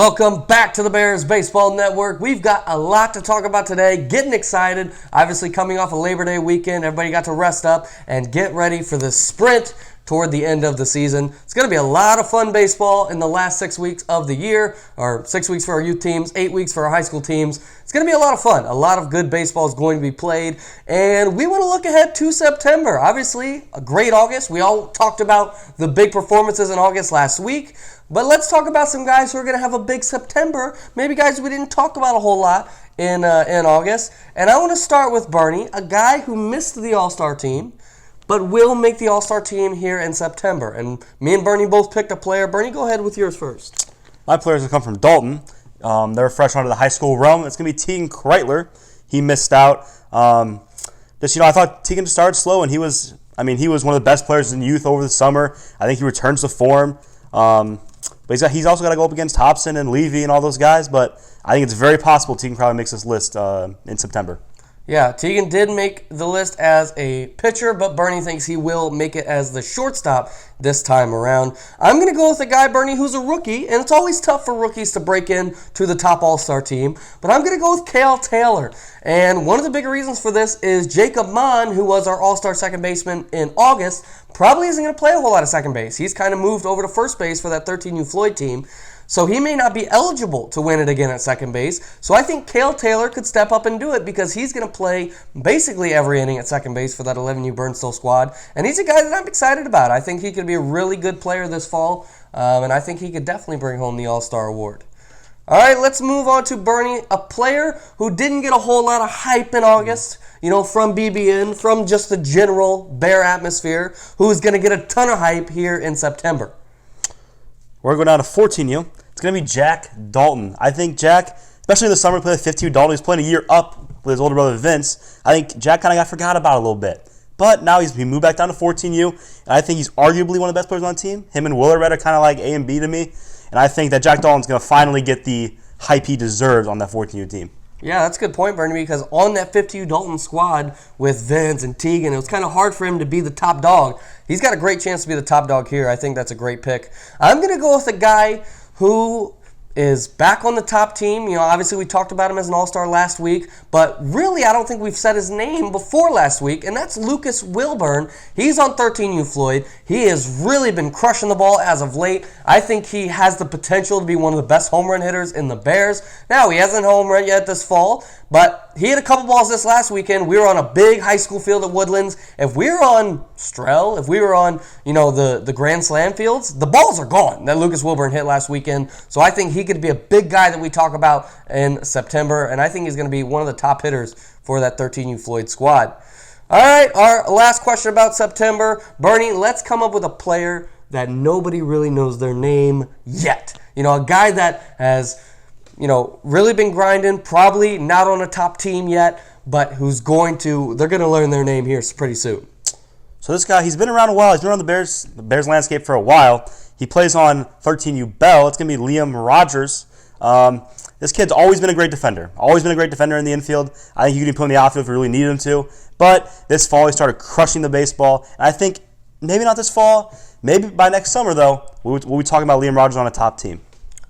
Welcome back to the Bears Baseball Network. We've got a lot to talk about today. Getting excited. Obviously coming off a Labor Day weekend. Everybody got to rest up and get ready for the sprint toward the end of the season. It's going to be a lot of fun baseball in the last 6 weeks of the year, or 6 weeks for our youth teams, 8 weeks for our high school teams. It's going to be a lot of fun. A lot of good baseball is going to be played, and we want to look ahead to September. Obviously, a great August. We all talked about the big performances in August last week, but let's talk about some guys who are going to have a big September. Maybe guys we didn't talk about a whole lot in August. And I want to start with Birny, a guy who missed the All-Star team, but will make the All-Star team here in September. And me and Birny both picked a player. Birny, go ahead with yours first. My players have come from Dalton. They're fresh onto the high school realm. It's going to be Tegan Kreitler. He missed out. I thought Tegan started slow, and he was one of the best players in youth over the summer. I think he returns to form. But he's also got to go up against Hobson and Levy and all those guys. But I think it's very possible Tegan Kreitler makes this list in September. Yeah, Tegan did make the list as a pitcher, but Birny thinks he will make it as the shortstop this time around. I'm going to go with a guy, Birny, who's a rookie, and it's always tough for rookies to break in to the top All-Star team, but I'm going to go with Cale Taylor. And one of the big reasons for this is Jacob Mon, who was our All-Star second baseman in August, probably isn't going to play a whole lot of second base. He's kind of moved over to first base for that 13U Floyd team. So he may not be eligible to win it again at second base. So I think Cale Taylor could step up and do it because he's going to play basically every inning at second base for that 11U Burnstone squad. And he's a guy that I'm excited about. I think he could be a really good player this fall. And I think he could definitely bring home the All-Star award. All right, let's move on to Birny, a player who didn't get a whole lot of hype in August, from BBN, from just the general Bear atmosphere, who is going to get a ton of hype here in September. We're going to go down to 14U. It's going to be Jack Dalton. I think Jack, especially in the summer, played with 15U Dalton. He's playing a year up with his older brother Vince. I think Jack kind of got forgot about a little bit. But now he moved back down to 14U, and I think he's arguably one of the best players on the team. Him and Willard are kind of like A and B to me. And I think that Jack Dalton's going to finally get the hype he deserves on that 14U team. Yeah, that's a good point, Birny, because on that 50U Dalton squad with Vince and Tegan, it was kind of hard for him to be the top dog. He's got a great chance to be the top dog here. I think that's a great pick. I'm going to go with a guy who is back on the top team. Obviously we talked about him as an All-Star last week, but really I don't think we've said his name before last week, and that's Lucas Wilburn. He's on 13U Floyd. He has really been crushing the ball as of late. I think he has the potential to be one of the best home run hitters in the Bears. Now, he hasn't home run yet this fall, but he hit a couple balls this last weekend. We were on a big high school field at Woodlands. If we were on Strell, if we were on, the Grand Slam fields, the balls are gone that Lucas Wilburn hit last weekend. So I think he could be a big guy that we talk about in September, and I think he's going to be one of the top hitters for that 13U Floyd squad. All right, our last question about September. Birny, let's come up with a player that nobody really knows their name yet. A guy that has really been grinding, probably not on a top team yet, but they're going to learn their name here pretty soon. So this guy, he's been around a while. He's been around the Bears landscape for a while. He plays on 13U Bell. It's going to be Liam Rogers. This kid's always been a great defender. Always been a great defender in the infield. I think you can put him in the outfield if you really need him to. But this fall, he started crushing the baseball. And I think maybe not this fall, maybe by next summer, though, we'll be talking about Liam Rogers on a top team.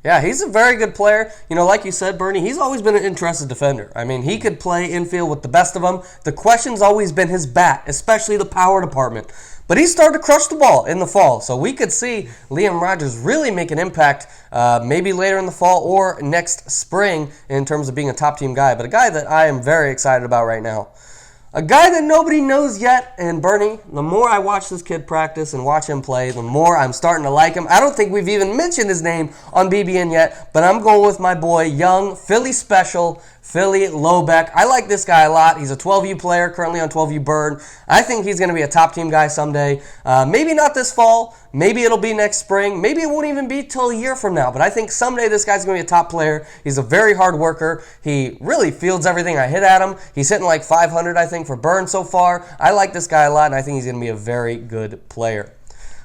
Yeah, he's a very good player. Like you said, Birny, he's always been an interested defender. I mean, he could play infield with the best of them. The question's always been his bat, especially the power department. But he started to crush the ball in the fall, so we could see Liam Rogers really make an impact maybe later in the fall or next spring in terms of being a top-team guy. But a guy that I am very excited about right now. A guy that nobody knows yet, and Birny, the more I watch this kid practice and watch him play, the more I'm starting to like him. I don't think we've even mentioned his name on BBN yet, but I'm going with my boy, young Philly special, Philly Lobeck. I like this guy a lot. He's a 12U player, currently on 12U Bird. I think he's going to be a top team guy someday. Maybe not this fall. Maybe it'll be next spring. Maybe it won't even be till a year from now. But I think someday this guy's going to be a top player. He's a very hard worker. He really fields everything I hit at him. He's hitting like 500, I think, for Burn so far. I like this guy a lot, and I think he's going to be a very good player.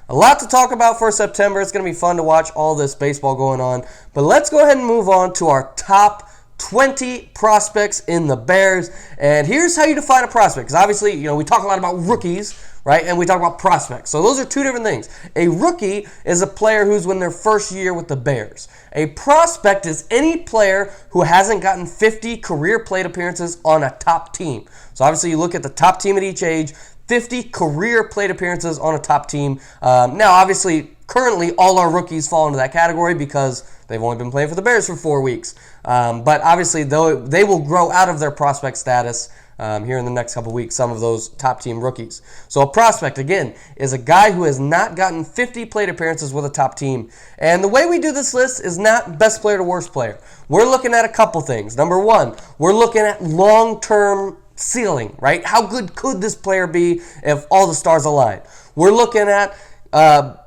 A lot to talk about for September. It's going to be fun to watch all this baseball going on. But let's go ahead and move on to our top 20 prospects in the Bears. And here's how you define a prospect. Because obviously, we talk a lot about rookies, right? And we talk about prospects. So those are two different things. A rookie is a player who's in their first year with the Bears. A prospect is any player who hasn't gotten 50 career plate appearances on a top team. So obviously you look at the top team at each age, 50 career plate appearances on a top team. Now, obviously, currently all our rookies fall into that category because they've only been playing for the Bears for 4 weeks. But obviously, though, they will grow out of their prospect status here in the next couple weeks, some of those top team rookies. So a prospect, again, is a guy who has not gotten 50 plate appearances with a top team. And the way we do this list is not best player to worst player. We're looking at a couple things. Number one, we're looking at long-term ceiling, right? How good could this player be if all the stars align? We're looking at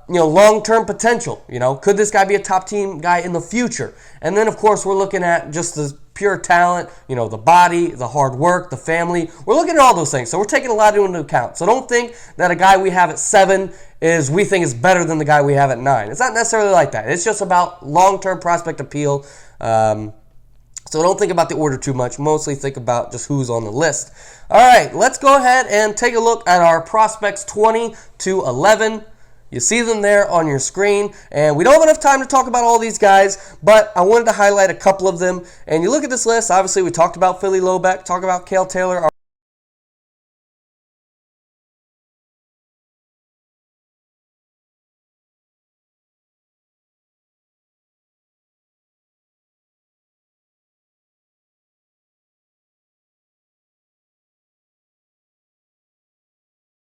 long-term potential. Could this guy be a top team guy in the future? And then, of course, we're looking at just the pure talent, the body, the hard work, the family. We're looking at all those things. So we're taking a lot into account. So don't think that a guy we have at 7 we think is better than the guy we have at 9. It's not necessarily like that. It's just about long-term prospect appeal. So don't think about the order too much. Mostly think about just who's on the list. All right, let's go ahead and take a look at our prospects 20 to 11. You see them there on your screen, and we don't have enough time to talk about all these guys, but I wanted to highlight a couple of them. And you look at this list, obviously we talked about Philly Lobeck, talked about Cale Taylor.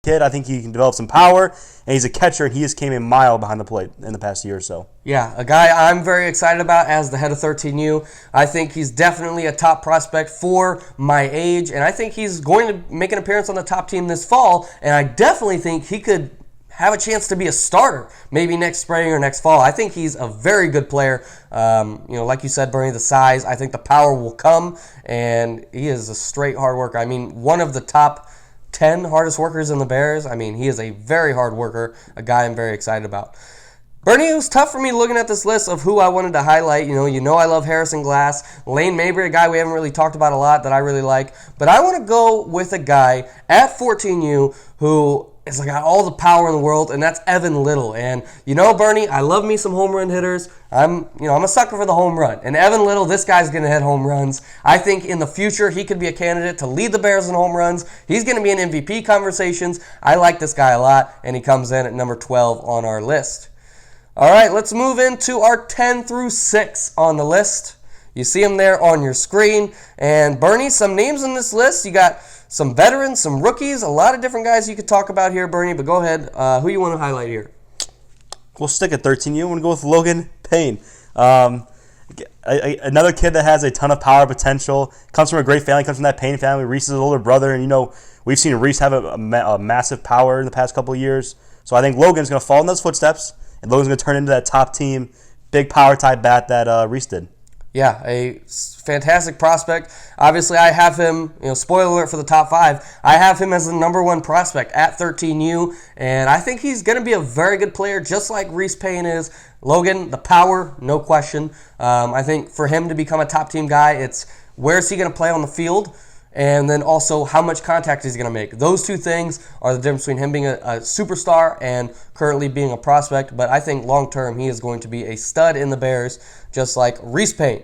Kid, I think he can develop some power, and he's a catcher, and he just came a mile behind the plate in the past year or so. Yeah, a guy I'm very excited about as the head of 13U. I think he's definitely a top prospect for my age, and I think he's going to make an appearance on the top team this fall, and I definitely think he could have a chance to be a starter maybe next spring or next fall. I think he's a very good player. Like you said, Birny, the size, I think the power will come, and he is a straight hard worker. I mean, one of the top 10 hardest workers in the Bears. I mean, he is a very hard worker, a guy I'm very excited about. Birny, it was tough for me looking at this list of who I wanted to highlight. I love Harrison Glass. Lane Mabry, a guy we haven't really talked about a lot that I really like. But I want to go with a guy at 14U who is got all the power in the world, and that's Evan Little. And Birny, I love me some home run hitters. I'm a sucker for the home run. And Evan Little, this guy's going to hit home runs. I think in the future he could be a candidate to lead the Bears in home runs. He's going to be in MVP conversations. I like this guy a lot, and he comes in at number 12 on our list. All right, let's move into our 10 through 6 on the list. You see them there on your screen. And Birny, some names in this list. You got some veterans, some rookies, a lot of different guys you could talk about here, Birny, but go ahead. Who you want to highlight here? We'll stick at 13U. I'm going to go with Logan Payne. Another kid that has a ton of power potential. Comes from a great family, comes from that Payne family. Reese is his older brother, and we've seen Reese have a massive power in the past couple of years. So I think Logan's going to follow in those footsteps, and Logan's going to turn into that top team, big power type bat that Reese did. Yeah, a fantastic prospect. Obviously, I have him, spoiler alert for the top 5, I have him as the number 1 prospect at 13U, and I think he's going to be a very good player, just like Reese Payne is. Logan, the power, no question. I think for him to become a top team guy, it's where is he going to play on the field, and then also how much contact he's going to make. Those two things are the difference between him being a superstar and currently being a prospect, but I think long-term he is going to be a stud in the Bears, just like Reese Payne.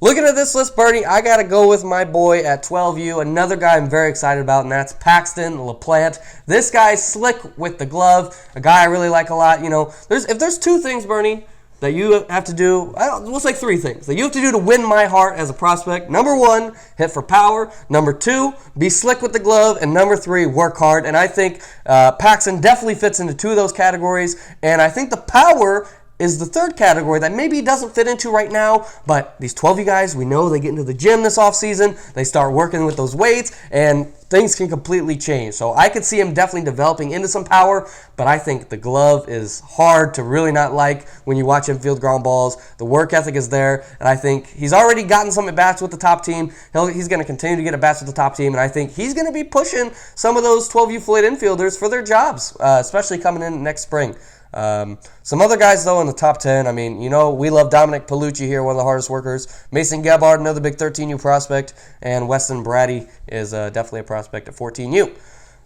Looking at this list, Birny, I got to go with my boy at 12U, another guy I'm very excited about, and that's Paxton LaPlante. This guy's slick with the glove, a guy I really like a lot. If there's 2 things, Birny, that you have to do, we'll say 3 things, that you have to do to win my heart as a prospect. Number 1, hit for power. Number 2, be slick with the glove. And number 3, work hard. And I think Paxton definitely fits into 2 of those categories. And I think the power is the 3rd category that maybe he doesn't fit into right now, but these 12U guys, we know they get into the gym this offseason, they start working with those weights, and things can completely change. So I could see him definitely developing into some power, but I think the glove is hard to really not like when you watch him field ground balls. The work ethic is there, and I think he's already gotten some at-bats with the top team. He's going to continue to get at-bats with the top team, and I think he's going to be pushing some of those 12U Floyd infielders for their jobs, especially coming in next spring. Some other guys, though, in the top 10, I mean, we love Dominic Palucci here, one of the hardest workers. Mason Gabbard, another big 13U prospect. And Weston Brady is definitely a prospect at 14U.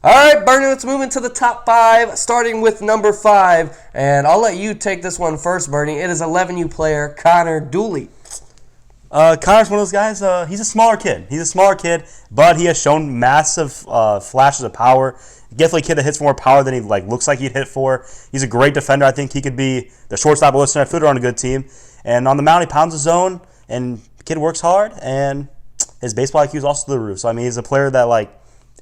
All right, Birny, let's move into the top 5, starting with number 5. And I'll let you take this one first, Birny. It is 11U player Connor Dooley. Connor's one of those guys, he's a smaller kid. But he has shown massive flashes of power. Definitely a kid that hits for more power than he looks like he'd hit for. He's a great defender. I think he could be the shortstop or center fielder on a good team. And on the mound, he pounds the zone, and the kid works hard, and his baseball IQ is also through the roof. So, I mean, he's a player that,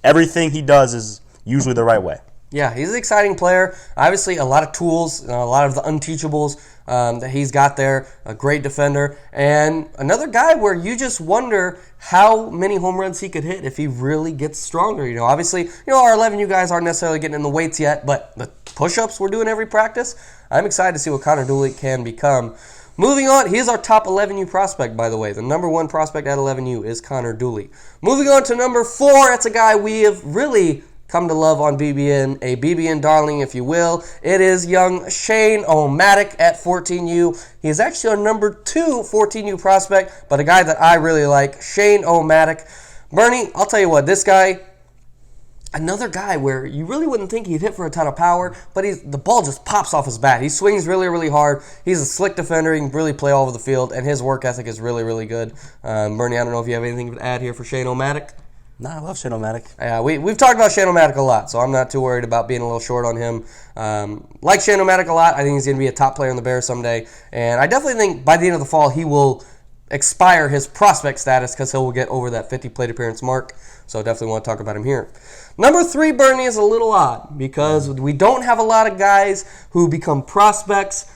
everything he does is usually the right way. Yeah, he's an exciting player. Obviously, a lot of tools, a lot of the unteachables that he's got there. A great defender. And another guy where you just wonder how many home runs he could hit if he really gets stronger. Obviously, our 11U guys aren't necessarily getting in the weights yet, but the push-ups we're doing every practice, I'm excited to see what Connor Dooley can become. Moving on, he is our top 11U prospect, by the way. The number 1 prospect at 11U is Connor Dooley. Moving on to number 4, that's a guy we have really come to love on BBN, a BBN darling, if you will. It is young Shane O'Matic at 14U. He is actually our number 2 14U prospect, but a guy that I really like, Shane O'Matic. Birny, I'll tell you what, this guy, another guy where you really wouldn't think he'd hit for a ton of power, but the ball just pops off his bat. He swings really, really hard. He's a slick defender. He can really play all over the field, and his work ethic is really, really good. Birny, I don't know if you have anything to add here for Shane O'Matic. No, I love Shane O'Matic. Yeah, we've talked about Shane O'Matic a lot, so I'm not too worried about being a little short on him. Like Shane O'Matic a lot. I think he's going to be a top player in the Bears someday, and I definitely think by the end of the fall he will expire his prospect status because he'll get over that 50 plate appearance mark, so definitely want to talk about him here. Number 3, Birny, is a little odd because we don't have a lot of guys who become prospects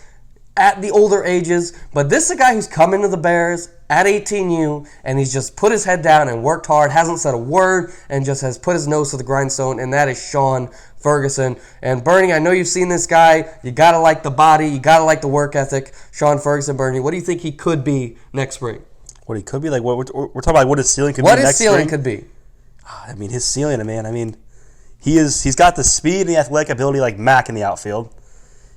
at the older ages, but this is a guy who's come into the Bears at 18U, and he's just put his head down and worked hard, hasn't said a word, and just has put his nose to the grindstone, and that is Sean Ferguson. And Birny, I know you've seen this guy. You got to like the body. You got to like the work ethic. Sean Ferguson, Birny, what do you think he could be next spring? What he could be? We're talking about what his ceiling could be next spring? What his ceiling could be? I mean, his ceiling, man. I mean, he's got the speed and the athletic ability like Mac in the outfield.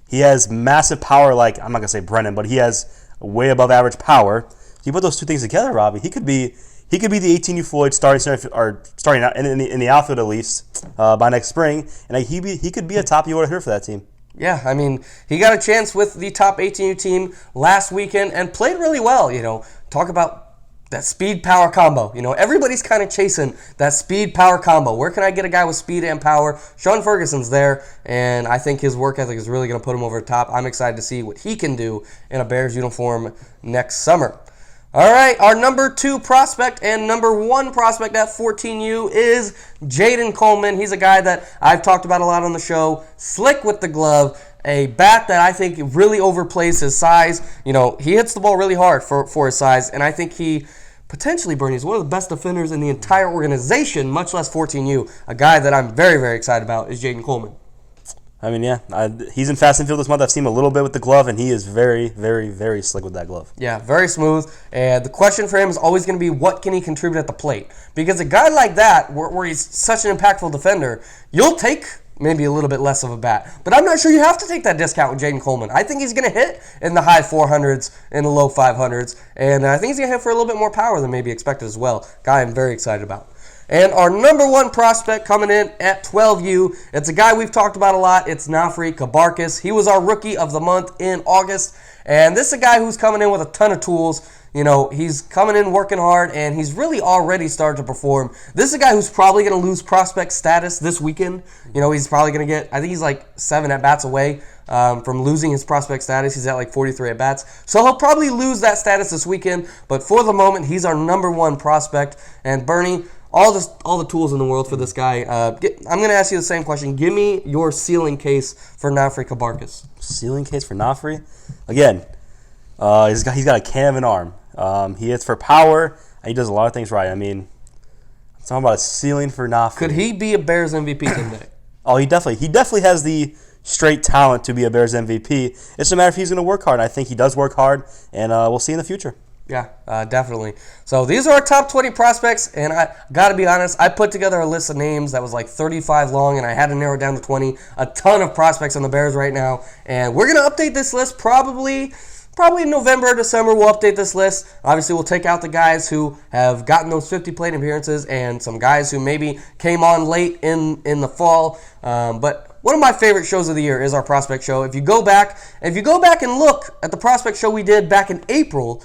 He has massive power like, I'm not going to say Brennan, but he has way above average power. So you put those two things together, Robbie, he could be the 18U Floyd starting out in the outfield at least by next spring, and he could be a top order hitter for that team. Yeah, I mean, he got a chance with the top 18U team last weekend and played really well. Talk about that speed-power combo. Everybody's kind of chasing that speed-power combo. Where can I get a guy with speed and power? Sean Ferguson's there, and I think his work ethic is really going to put him over the top. I'm excited to see what he can do in a Bears uniform next summer. All right, our number 2 prospect and number 1 prospect at 14U is Jaden Coleman. He's a guy that I've talked about a lot on the show. Slick with the glove. A bat that I think really overplays his size. He hits the ball really hard for his size, and I think he potentially, Birny, is one of the best defenders in the entire organization, much less 14U. A guy that I'm very, very excited about is Jaden Coleman. I mean, yeah, he's in fast and field this month. I've seen him a little bit with the glove, and he is very, very, very slick with that glove. Yeah, very smooth. And the question for him is always going to be, what can he contribute at the plate? Because a guy like that, where he's such an impactful defender, you'll take maybe a little bit less of a bat. But I'm not sure you have to take that discount with Jaden Coleman. I think he's going to hit in the high 400s, in the low 500s, and I think he's going to hit for a little bit more power than maybe expected as well. Guy I'm very excited about. And our number 1 prospect coming in at 12U, it's a guy we've talked about a lot. It's Nafri Kabarkis. He was our Rookie of the Month in August, and this is a guy who's coming in with a ton of tools. He's coming in working hard, and he's really already started to perform. This is a guy who's probably going to lose prospect status this weekend. He's probably going to get, I think he's like 7 at-bats away from losing his prospect status. He's at like 43 at-bats. So he'll probably lose that status this weekend, but for the moment, he's our number 1 prospect. And Birny, all the tools in the world for this guy. I'm going to ask you the same question. Give me your ceiling case for Nafri Kabarkis. Ceiling case for Nafri? Again, he's got a can of an arm. He hits for power, and he does a lot of things right. I mean, I'm talking about a ceiling for Nafri. Could he be a Bears MVP someday? Oh, he definitely has the straight talent to be a Bears MVP. It's a matter if he's going to work hard. I think he does work hard, and we'll see in the future. Yeah, definitely. So these are our top 20 prospects, and I got to be honest, I put together a list of names that was like 35 long, and I had to narrow it down to 20. A ton of prospects on the Bears right now, and we're going to update this list probably in November or December. We'll update this list. Obviously, we'll take out the guys who have gotten those 50 plate appearances and some guys who maybe came on late in the fall. But one of my favorite shows of the year is our prospect show. If you go back and look at the prospect show we did back in April,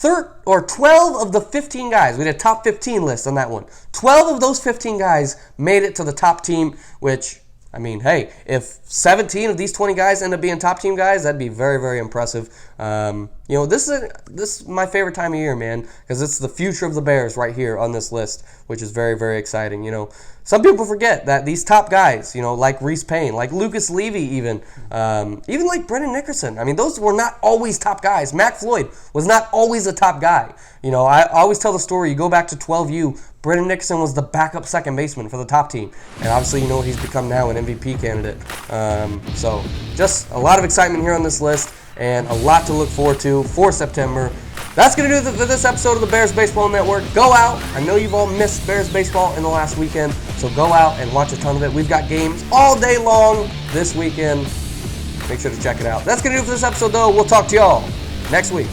12 of the 15 guys, we did a top 15 list on that one. 12 of those 15 guys made it to the top team, which, I mean, hey, if 17 of these 20 guys end up being top team guys, that'd be very, very impressive. This is my favorite time of year, man, because it's the future of the Bears right here on this list, which is very, very exciting. Some people forget that these top guys, like Reese Payne, like Lucas Levy even like Brendan Nickerson. I mean, those were not always top guys. Mac Floyd was not always a top guy. I always tell the story, you go back to 12U, Brendan Nickerson was the backup second baseman for the top team. And obviously, he's become now an MVP candidate. So just a lot of excitement here on this list and a lot to look forward to for September. That's going to do it for this episode of the Bears Baseball Network. Go out. I know you've all missed Bears baseball in the last weekend, so go out and watch a ton of it. We've got games all day long this weekend. Make sure to check it out. That's going to do it for this episode, though. We'll talk to y'all next week.